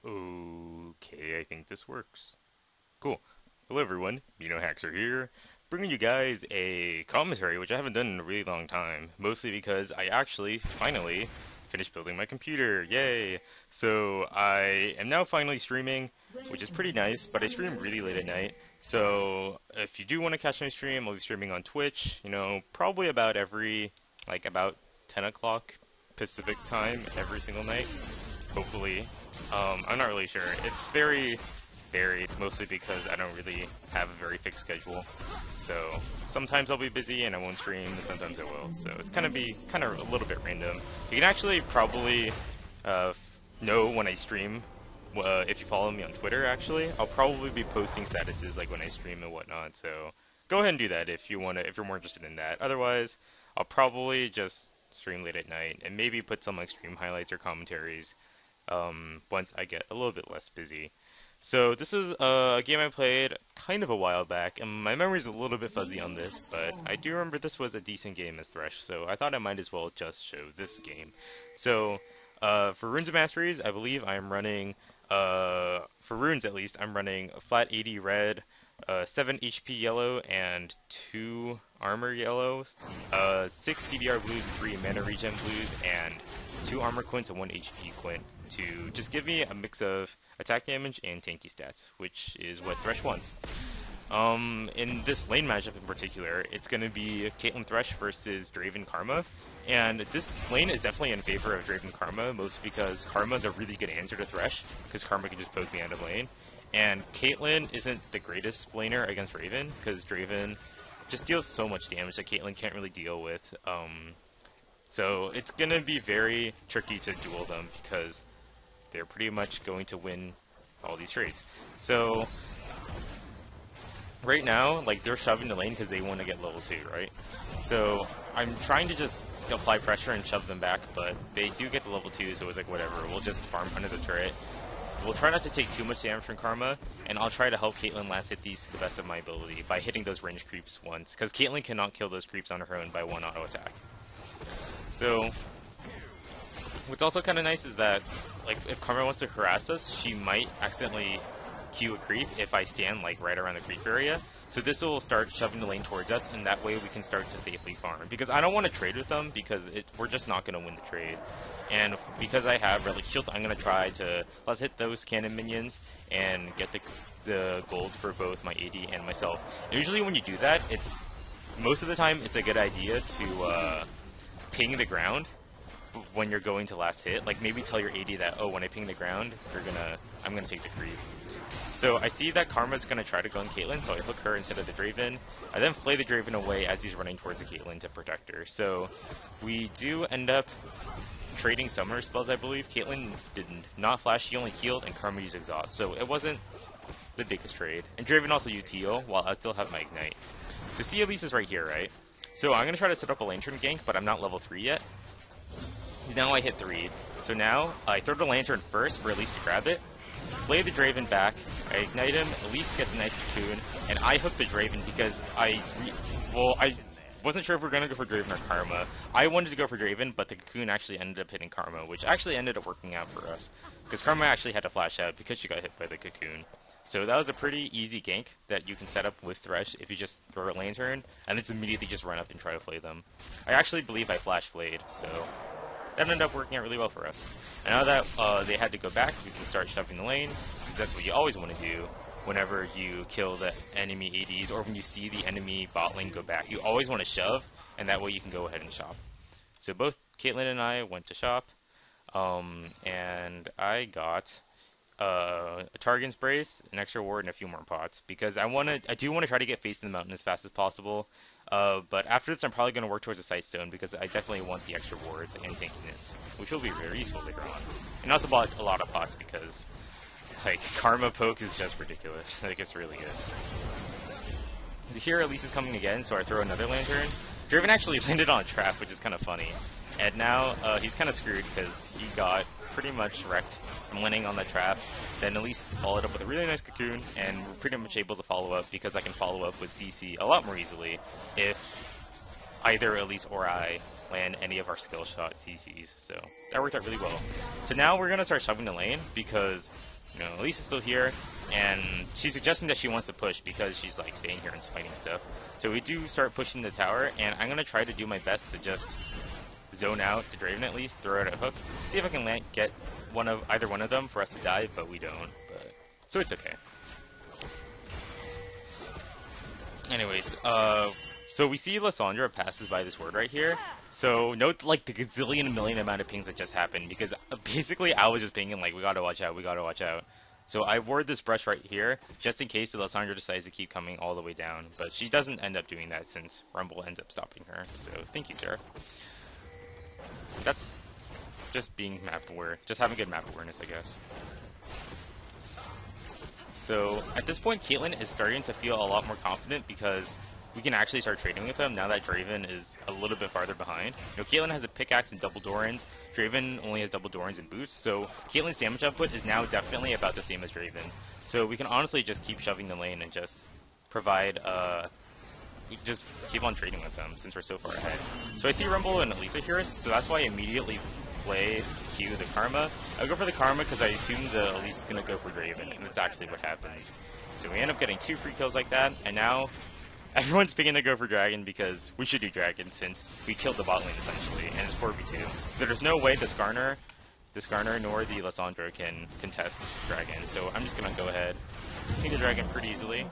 Okay, I think this works. Cool. Hello everyone, MeNoHaxor here, bringing you guys a commentary which I haven't done in a really long time, mostly because I actually, finally, finished building my computer, yay! So I am now finally streaming, which is pretty nice, but I stream really late at night, so if you do want to catch my stream, I'll be streaming on Twitch, probably about 10 o'clock Pacific time every single night, hopefully. I'm not really sure. It's very varied, mostly because I don't really have a very fixed schedule. So sometimes I'll be busy and I won't stream, and sometimes I will. So it's kind of a little bit random. You can actually probably know when I stream. If you follow me on Twitter, actually, I'll probably be posting statuses like when I stream and whatnot. So go ahead and do that if you're more interested in that. Otherwise, I'll probably just stream late at night and maybe put some like stream highlights or commentaries once I get a little bit less busy. So this is a game I played kind of a while back, and my memory's a little bit fuzzy on this, but I do remember this was a decent game as Thresh, so I thought I might as well just show this game. So for Runes of Masteries, I believe I'm running, for Runes at least, I'm running a flat 80 red, 7 HP yellow, and 2 armor yellows, 6 CDR blues, 3 mana regen blues, and 2 armor quints and 1 HP quint to just give me a mix of attack damage and tanky stats, which is what Thresh wants. In this lane matchup in particular, it's going to be Caitlyn Thresh versus Draven Karma, and this lane is definitely in favor of Draven Karma, mostly because Karma is a really good answer to Thresh, because Karma can just poke me out of lane, and Caitlyn isn't the greatest laner against Draven, because Draven just deals so much damage that Caitlyn can't really deal with, so it's going to be very tricky to duel them, because they're pretty much going to win all these trades. So right now, like, they're shoving the lane because they want to get level 2, right? So I'm trying to just apply pressure and shove them back, but they do get the level 2, so it's like, whatever, we'll just farm under the turret. We'll try not to take too much damage from Karma, and I'll try to help Caitlyn last hit these to the best of my ability by hitting those range creeps once, because Caitlyn cannot kill those creeps on her own by one auto attack. So what's also kind of nice is that, like, if Karma wants to harass us, she might accidentally Q a creep if I stand, like, right around the creep area. So this will start shoving the lane towards us, and that way we can start to safely farm. Because I don't want to trade with them, because we're just not going to win the trade. And because I have Relic Shield, I'm going to try to let's hit those cannon minions and get the gold for both my AD and myself. And usually when you do that, most of the time it's a good idea to ping the ground when you're going to last hit. Like, maybe tell your AD that, oh, when I ping the ground, I'm gonna take the creep. So I see that Karma's gonna try to go on Caitlyn, so I hook her instead of the Draven. I then flay the Draven away as he's running towards the Caitlyn to protect her. So we do end up trading summoner spells, I believe. Caitlyn did not flash, she only healed, and Karma used exhaust. So it wasn't the biggest trade. And Draven also used heal, while I still have my ignite. So see, Elise is right here, right? So I'm gonna try to set up a lantern gank, but I'm not level 3 yet. Now I hit the read. So now I throw the lantern first for Elise to grab it, play the Draven back, I ignite him, Elise gets a nice cocoon, and I hook the Draven because I wasn't sure if we were going to go for Draven or Karma. I wanted to go for Draven, but the cocoon actually ended up hitting Karma, which actually ended up working out for us. Because Karma actually had to flash out because she got hit by the cocoon. So that was a pretty easy gank that you can set up with Thresh if you just throw a lantern, and it's immediately just run up and try to flay them. I actually believe I flash flayed, so that ended up working out really well for us. And now that they had to go back, we can start shoving the lane, because that's what you always want to do whenever you kill the enemy ADs, or when you see the enemy bot lane go back. You always want to shove, and that way you can go ahead and shop. So both Caitlyn and I went to shop, and I got a Targan's Brace, an extra ward, and a few more pots, because I do want to try to get Face in the Mountain as fast as possible. But after this, I'm probably going to work towards a Sightstone, because I definitely want the extra wards and tankiness, which will be very useful later on. And I also bought a lot of pots because, like, Karma poke is just ridiculous. Like, it's really good. Here, Elise is coming again, so I throw another lantern. Draven actually landed on a trap, which is kind of funny. And now he's kind of screwed because he got pretty much wrecked from landing on the trap. Then Elise followed up with a really nice cocoon, and we're pretty much able to follow up because I can follow up with CC a lot more easily if either Elise or I land any of our skill shot CCs. So that worked out really well. So now we're going to start shoving the lane because you know, Elise is still here, and she's suggesting that she wants to push because she's like staying here and fighting stuff. So we do start pushing the tower, and I'm gonna try to do my best to just zone out the Draven at least, throw out a hook, see if I can get either one of them for us to die, but we don't. So it's okay. Anyways, so we see Lysandra passes by this word right here. So note like the gazillion million amount of pings that just happened, because basically I was just pinging like, we gotta watch out, we gotta watch out. So I ward this brush right here, just in case the Lysandra decides to keep coming all the way down. But she doesn't end up doing that since Rumble ends up stopping her. So thank you, sir. That's just being map aware, just having good map awareness, I guess. So at this point, Caitlyn is starting to feel a lot more confident because we can actually start trading with them now that Draven is a little bit farther behind. You know, Caitlyn has a pickaxe and double Dorans. Draven only has double Dorans and boots, so Caitlyn's damage output is now definitely about the same as Draven. So we can honestly just keep shoving the lane and just provide, just keep on trading with them since we're so far ahead. So I see Rumble and Elisa here, so that's why I immediately play Q the Karma. I go for the Karma because I assume the Elise is going to go for Draven, and that's actually what happens. So we end up getting 2 free kills like that, and now everyone's picking to go for Dragon because we should do Dragon since we killed the bot lane essentially, and it's 4v2. So there's no way this Garner nor the Lysandra can contest Dragon, so I'm just going to go ahead, take the Dragon pretty easily,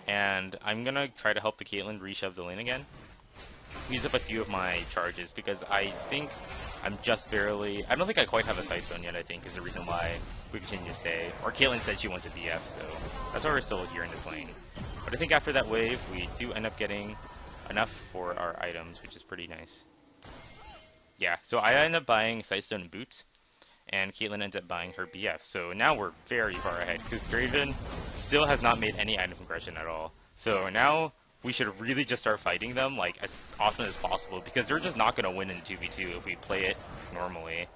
and I'm going to try to help the Caitlyn reshove the lane again. Use up a few of my charges because I think I'm just barely, I don't think I quite have a sight zone yet, I think, is the reason why we continue to stay. Or Caitlyn said she wants a DF, so that's why we're still here in this lane. But I think after that wave, we do end up getting enough for our items, which is pretty nice. Yeah, so I end up buying Sightstone and Boots, and Caitlyn ends up buying her BF. So now we're very far ahead, because Draven still has not made any item progression at all. So now we should really just start fighting them like as often as possible, because they're just not going to win in 2v2 if we play it normally.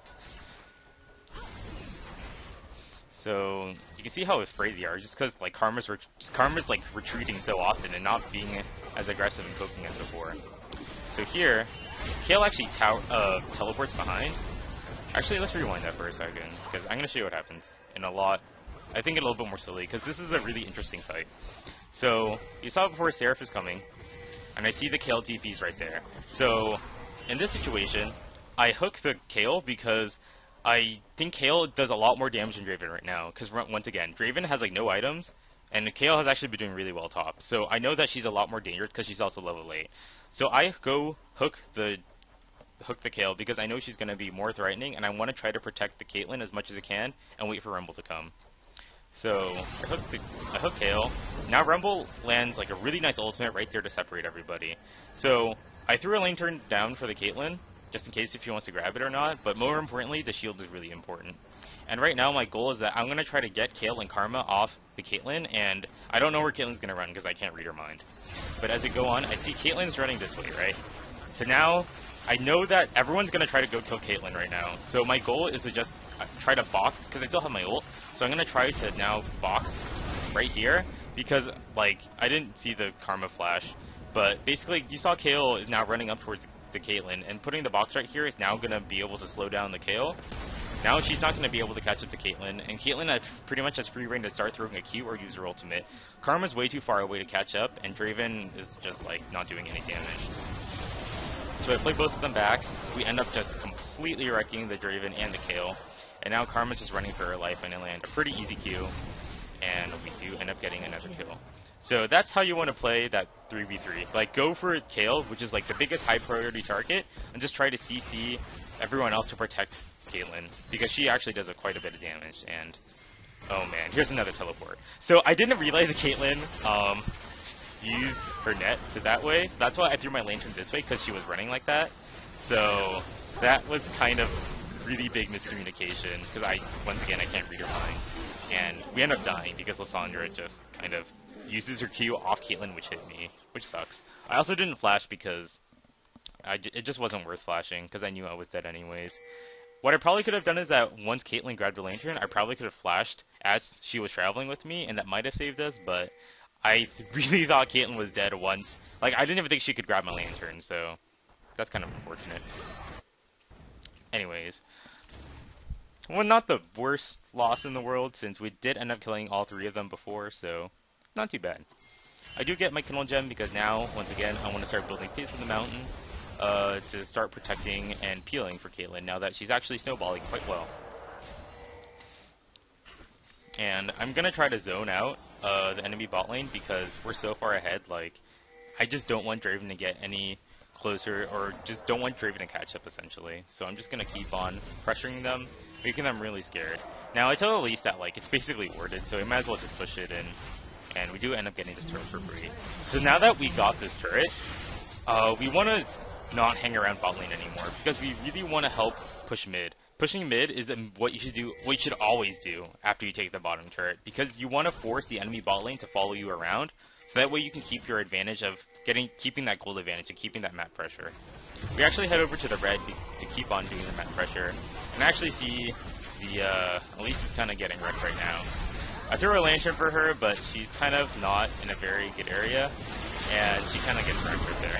So you can see how afraid they are, just because like Karma's like retreating so often and not being as aggressive and poking as before. So here, Kayle actually teleports behind. Actually, let's rewind that for a second, because I'm going to show you what happens in I think a little bit more slowly, because this is a really interesting fight. So you saw before Seraph is coming, and I see the Kayle TPs right there. So in this situation, I hook the Kayle because I think Kayle does a lot more damage than Draven right now, because once again, Draven has like no items, and Kayle has actually been doing really well top. So I know that she's a lot more dangerous because she's also level 8. So I go hook the Kayle because I know she's going to be more threatening, and I want to try to protect the Caitlyn as much as I can and wait for Rumble to come. So I hook Kayle. Now Rumble lands like a really nice ultimate right there to separate everybody. So I threw a lane turn down for the Caitlyn, just in case if she wants to grab it or not, but more importantly, the shield is really important. And right now my goal is that I'm going to try to get Kayle and Karma off the Caitlyn, and I don't know where Caitlyn's going to run because I can't read her mind. But as we go on, I see Caitlyn's running this way, right? So now I know that everyone's going to try to go kill Caitlyn right now. So my goal is to just try to box, because I still have my ult. So I'm going to try to now box right here, because like I didn't see the Karma flash. But basically, you saw Kayle is now running up towards the Caitlyn, and putting the box right here is now going to be able to slow down the Kayle. Now she's not going to be able to catch up to Caitlyn, and Caitlyn pretty much has free reign to start throwing a Q or use her ultimate. Karma's way too far away to catch up, and Draven is just like not doing any damage. So I play both of them back. We end up just completely wrecking the Draven and the Kayle, and now Karma's just running for her life, and I land a pretty easy Q, and we do end up getting another kill. So that's how you want to play that 3v3. Like, go for Kayle, which is like the biggest high priority target, and just try to CC everyone else to protect Caitlyn, because she actually does quite a bit of damage. And oh man, here's another teleport. So I didn't realize that Caitlyn used her net to that way. So that's why I threw my lantern this way, because she was running like that. So that was kind of really big miscommunication, because once again I can't read her mind, and we end up dying because Lysandra just kind of uses her Q off Caitlyn, which hit me, which sucks. I also didn't flash because it just wasn't worth flashing, because I knew I was dead anyways. What I probably could have done is that once Caitlyn grabbed the lantern, I probably could have flashed as she was traveling with me, and that might have saved us, but I really thought Caitlyn was dead once. Like, I didn't even think she could grab my lantern, so that's kind of unfortunate. Anyways, Well, not the worst loss in the world, since we did end up killing all three of them before, so not too bad. I do get my Kindle Gem because now, once again, I want to start building Pace of the Mountain to start protecting and peeling for Caitlyn now that she's actually snowballing quite well. And I'm going to try to zone out the enemy bot lane because we're so far ahead, like, I just don't want Draven to get any closer, or just don't want Draven to catch up, essentially. So I'm just going to keep on pressuring them, making them really scared. Now, I tell Elise that, like, it's basically warded, so we might as well just push it in. And we do end up getting this turret for free. So now that we got this turret, we want to not hang around bot lane anymore, because we really want to help push mid. Pushing mid is what you should do, what you should always do after you take the bottom turret, because you want to force the enemy bot lane to follow you around, so that way you can keep your advantage of keeping that gold advantage and keeping that map pressure. We actually head over to the red to keep on doing the map pressure, and actually see the Elise is kind of getting wrecked right now. I threw a lantern for her, but she's kind of not in a very good area, and she kind of gets wrecked right there.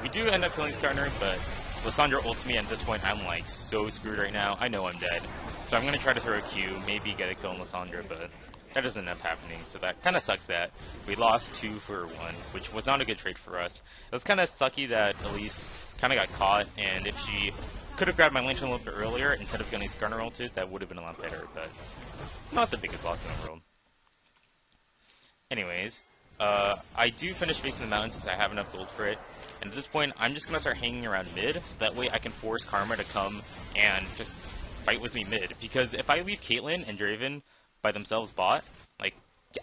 We do end up killing Skarner, but Lissandra ults me, and at this point I'm like so screwed right now. I know I'm dead. So I'm going to try to throw a Q, maybe get a kill on Lissandra, but that doesn't end up happening. So that kind of sucks that we lost 2 for 1, which was not a good trade for us. It was kind of sucky that Elise kind of got caught, and if she could have grabbed my lantern a little bit earlier instead of getting Skarner ulted, that would have been a lot better, but not the biggest loss in the world. Anyways, I do finish facing the mountain since I have enough gold for it. And at this point, I'm just going to start hanging around mid, so that way I can force Karma to come and just fight with me mid. Because if I leave Caitlyn and Draven by themselves bot, like,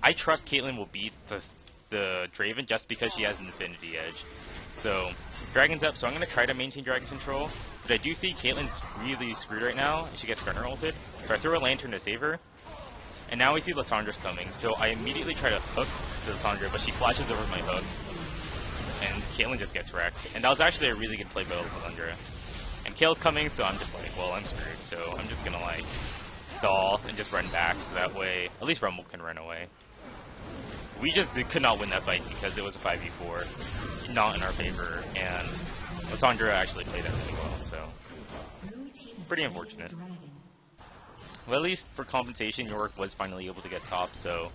I trust Caitlyn will beat the Draven just because she has an Infinity Edge. So, Dragon's up, so I'm going to try to maintain Dragon control. But I do see Caitlyn's really screwed right now, and she gets Skarner ulted. So I throw a lantern to save her. And now we see Lissandra's coming, so I immediately try to hook Lissandra, but she flashes over my hook. And Caitlyn just gets wrecked. And that was actually a really good play by Lissandra. And Kaele's coming, so I'm just like, well, I'm screwed. So I'm just gonna, like, stall and just run back, so that way at least Rumble can run away. We just could not win that fight because it was a 5v4, not in our favor, and Lissandra actually played that really well, so pretty unfortunate. Well, at least for compensation, York was finally able to get top, so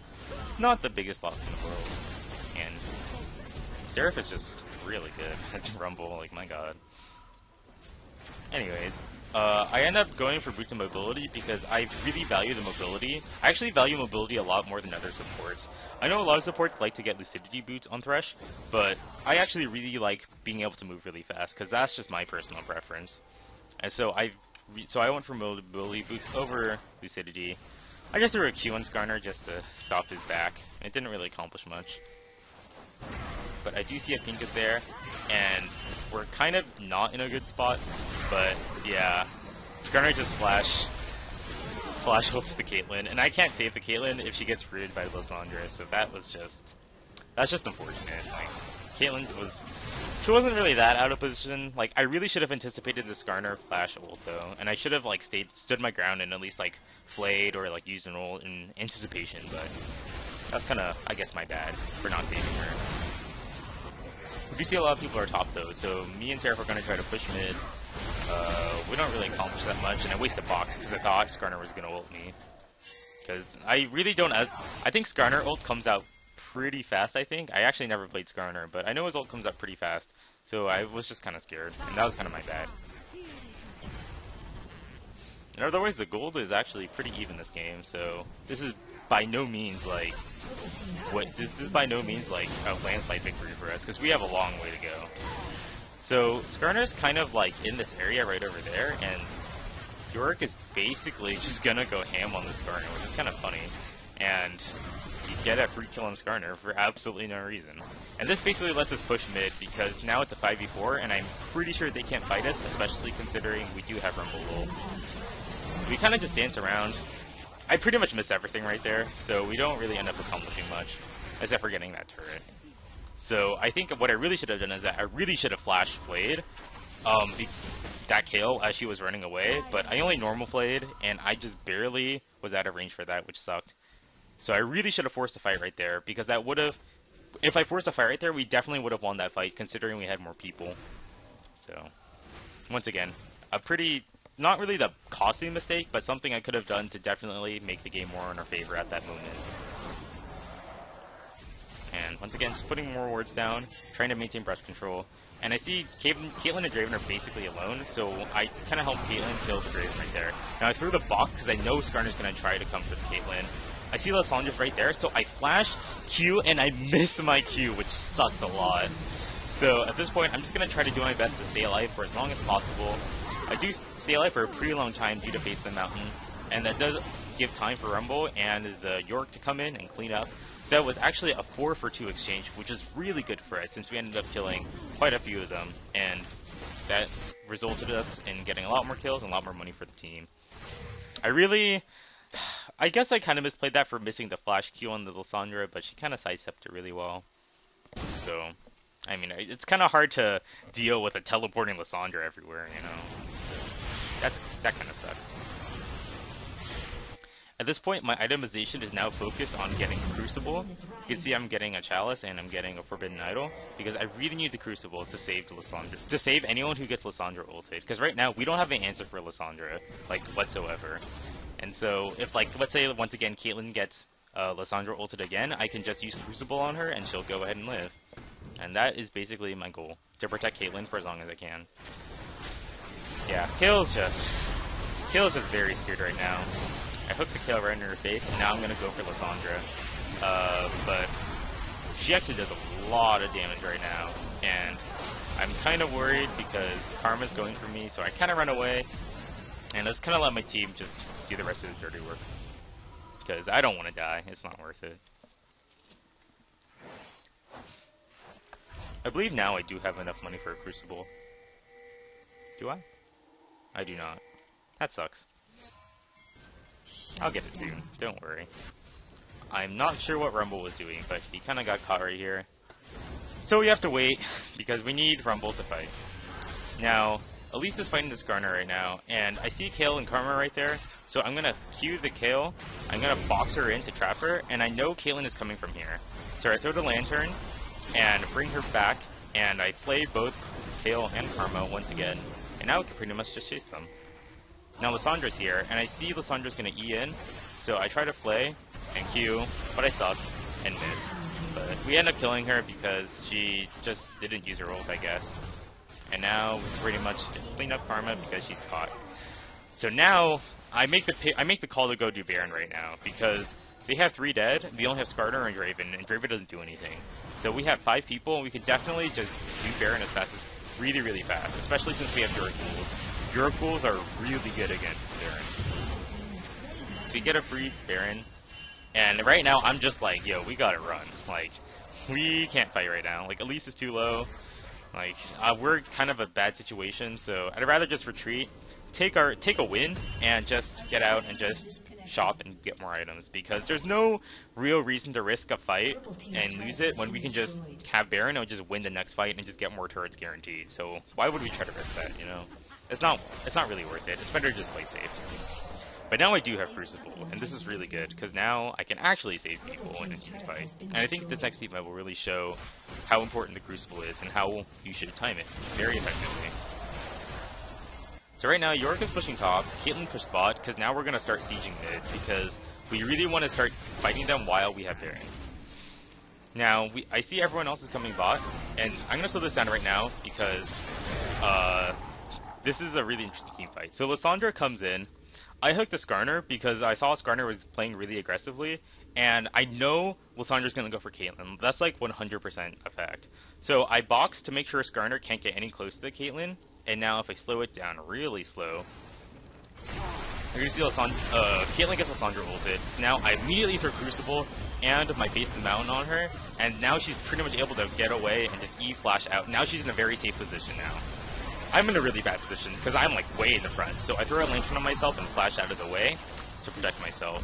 not the biggest loss in the world. And Seraph is just really good at Rumble, like, my god. Anyways, I end up going for Boots of Mobility because I really value the mobility. I actually value mobility a lot more than other supports. I know a lot of supports like to get Lucidity Boots on Thresh, but I actually really like being able to move really fast, because that's just my personal preference. And so I went for mobility boots over Lucidity. I just threw a Q on Skarner just to stop his back. It didn't really accomplish much. But I do see a pink is there, and we're kind of not in a good spot, but yeah, Skarner just flash ults the Caitlyn, and I can't save the Caitlyn if she gets rooted by Lissandra, so that's just unfortunate. Like, Caitlyn she wasn't really that out of position. Like, I really should have anticipated the Skarner flash ult though, and I should have like stood my ground and at least like flayed or like used an ult in anticipation, but that's kind of, I guess, my bad for not saving her. We do see a lot of people are top though, so me and Seraph are going to try to push mid. We don't really accomplish that much, and I waste a box because I thought Skarner was going to ult me. Because I really don't, I think Skarner ult comes out pretty fast, I think. I actually never played Skarner, but I know his ult comes out pretty fast, so I was just kind of scared, and that was kind of my bad. And otherwise, the gold is actually pretty even this game, so this is by no means like this is by no means like a landslide victory for us, because we have a long way to go. So Skarner's kind of like in this area right over there, and Yorick is basically just gonna go ham on the Skarner, which is kind of funny. And you get a free kill on Skarner for absolutely no reason. And this basically lets us push mid, because now it's a 5v4, and I'm pretty sure they can't fight us, especially considering we do have Rumble ult. We kind of just dance around. I pretty much miss everything right there, so we don't really end up accomplishing much, except for getting that turret. So I think what I really should have done is that I really should have flash played that Kaele as she was running away, but I only normal played, and I just barely was out of range for that, which sucked. So I really should have forced a fight right there, because that would have, if I forced a fight right there, we definitely would have won that fight, considering we had more people. So, once again, a pretty not really the costly mistake, but something I could have done to definitely make the game more in our favor at that moment. And once again, just putting more wards down, trying to maintain brush control. And I see Caitlyn and Draven are basically alone, so I kind of help Caitlyn kill the Draven right there. Now I threw the box because I know Skarner's going to try to come for the Caitlyn. I see Lysandra's right there, so I flash Q and I miss my Q, which sucks a lot. So at this point, I'm just going to try to do my best to stay alive for as long as possible. I do stay alive for a pretty long time due to Face the Mountain, and that does give time for Rumble and the York to come in and clean up. That was actually a 4-for-2 exchange, which is really good for us since we ended up killing quite a few of them, and that resulted us in getting a lot more kills and a lot more money for the team. I guess I kind of misplayed that for missing the flash Q on the Lysandra, but she kind of sidestepped it really well. So, I mean, it's kind of hard to deal with a teleporting Lysandra everywhere, you know. That kind of sucks. At this point, my itemization is now focused on getting the Crucible. You can see I'm getting a Chalice and I'm getting a Forbidden Idol, because I really need the Crucible to save Lysandra, to save anyone who gets Lysandra ulted. Because right now, we don't have an answer for Lysandra, like, whatsoever. And so, if, like, let's say, once again, Caitlyn gets Lysandra ulted again, I can just use Crucible on her and she'll go ahead and live. And that is basically my goal, to protect Caitlyn for as long as I can. Yeah, Kale's just very scared right now. I hooked the kill right in her face, and now I'm going to go for Lysandra. But she actually does a lot of damage right now, and I'm kind of worried because Karma's going for me, so I kind of run away, and I just kind of let my team just do the rest of the dirty work. Because I don't want to die, it's not worth it. I believe now I do have enough money for a Crucible. Do I? I do not. That sucks. I'll get it soon, don't worry. I'm not sure what Rumble was doing, but he kind of got caught right here. So we have to wait, because we need Rumble to fight. Now, Elise is fighting this Garner right now, and I see Kale and Karma right there, so I'm going to Q the Kale, I'm going to box her in to trap her, and I know Caitlyn is coming from here. So I throw the Lantern, and bring her back, and I play both Kale and Karma once again, and now we can pretty much just chase them. Now Lysandra's here, and I see Lysandra's going to E in, so I try to play and Q, but I suck and miss. But we end up killing her because she just didn't use her ult, I guess. And now we pretty much just clean up Karma because she's caught. So now I make the call to go do Baron right now because they have 3 dead. We only have Skarner and Draven doesn't do anything. So we have 5 people, and we could definitely just do Baron as fast as really fast, especially since we have Duracools. Duracools are really good against Baron. So we get a free Baron, and right now I'm just like, yo, we gotta run. Like, we can't fight right now. Like, Elise is too low. Like, we're kind of a bad situation, so I'd rather just retreat, take a win, and just get out and just shop and get more items, because there's no real reason to risk a fight and lose it when we can just have Baron and just win the next fight and just get more turrets guaranteed. So why would we try to risk that, you know? It's not really worth it. It's better to just play safe. But now I do have Crucible, and this is really good, because now I can actually save people in a team fight. And I think this next team fight will really show how important the Crucible is and how you should time it very effectively. So right now, York is pushing top, Caitlyn pushed bot, because now we're going to start sieging mid, because we really want to start fighting them while we have Baron. Now, I see everyone else is coming bot, and I'm going to slow this down right now, because this is a really interesting team fight. So Lysandra comes in, I hooked the Skarner, because I saw Skarner was playing really aggressively, and I know Lysandra's going to go for Caitlyn. That's like 100% a fact. So I boxed to make sure Skarner can't get any close to the Caitlyn, and now if I slow it down really slow, you're going to see Caitlyn gets Lysandra ulted. Now I immediately throw Crucible and my Face the Mountain on her, and now she's pretty much able to get away and just E-flash out. Now she's in a very safe position now. I'm in a really bad position because I'm like way in the front, so I throw a lantern on myself and flash out of the way to protect myself.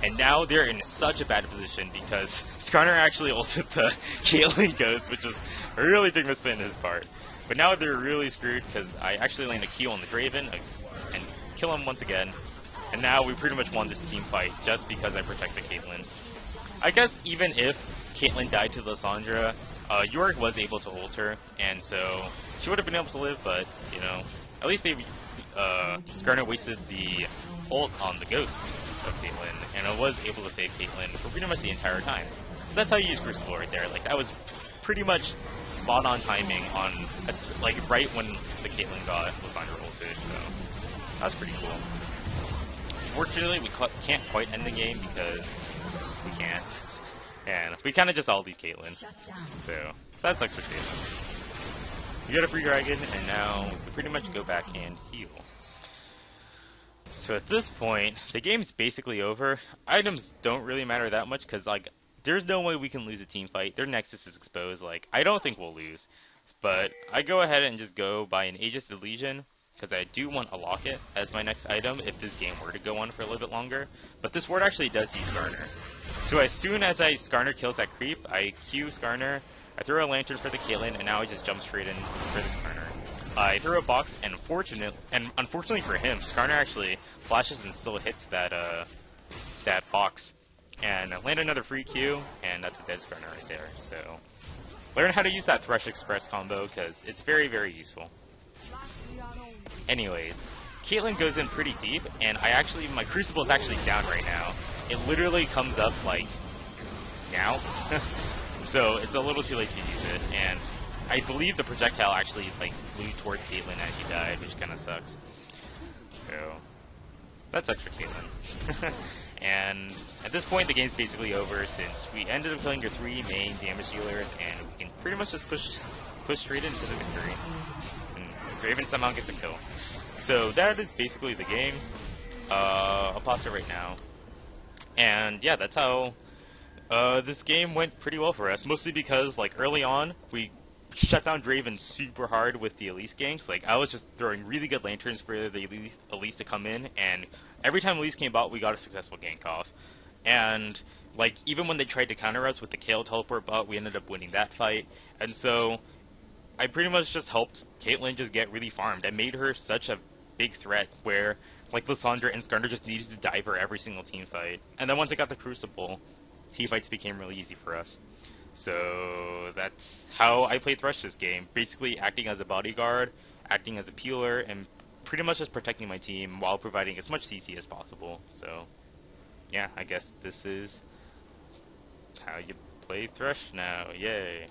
And now they're in such a bad position because Skarner actually ulted the Caitlyn Ghost, which is a really big misspin on his part. But now they're really screwed because I actually land a Q on the Draven and kill him once again. And now we pretty much won this team fight just because I protected Caitlyn. I guess even if Caitlyn died to Lysandra, York was able to ult her, and so she would have been able to live, but, you know, At least they, Skarner wasted the ult on the ghost of Caitlyn, and I was able to save Caitlyn for pretty much the entire time. So that's how you use Crucible right there. Like, that was pretty much spot on timing on, like, right when the Caitlyn got Lysandra ulted, so that's pretty cool. Unfortunately, we can't quite end the game because we can't. And we kind of just all leave Caitlyn. So, that sucks for Caitlyn. We got a free dragon, and now we can pretty much go back and heal. So at this point, the game's basically over. Items don't really matter that much, because, like, there's no way we can lose a team fight. Their Nexus is exposed. Like, I don't think we'll lose. But I go ahead and just go buy an Aegis of the Legion, because I do want a Locket as my next item if this game were to go on for a little bit longer. But this ward actually does see Skarner. So as soon as Skarner kills that creep, I Q Skarner, I throw a Lantern for the Caitlyn, and now I just jump straight in for the Skarner. I throw a box, and unfortunately for him, Skarner actually flashes and still hits that box. And I land another free Q, and that's a dead Skarner right there. So learn how to use that Thresh Express combo, because it's very, very useful. Anyways, Caitlyn goes in pretty deep, and my Crucible is actually down right now. It literally comes up, like, now. So it's a little too late to use it, and I believe the projectile actually, like, flew towards Caitlyn as she died, which kind of sucks. So that sucks for Caitlyn. And at this point, the game's basically over, since we ended up killing your 3 main damage dealers, and we can pretty much just push straight into the victory. And Draven somehow gets a kill. So that is basically the game. I'll pause it right now. And yeah, that's how this game went pretty well for us. Mostly because, like, early on, we shut down Draven super hard with the Elise ganks. Like, I was just throwing really good lanterns for the Elise to come in, and every time Elise came out, we got a successful gank off. And, like, even when they tried to counter us with the Kayle teleport bot, we ended up winning that fight. And so I pretty much just helped Caitlyn just get really farmed. I made her such a big threat where, like, Lysandra and Skarner just needed to die for every single team fight. And then once I got the Crucible, team fights became really easy for us. So that's how I played Thresh this game. Basically acting as a bodyguard, acting as a peeler, and pretty much just protecting my team while providing as much CC as possible. So yeah, I guess this is how you play Thresh now. Yay.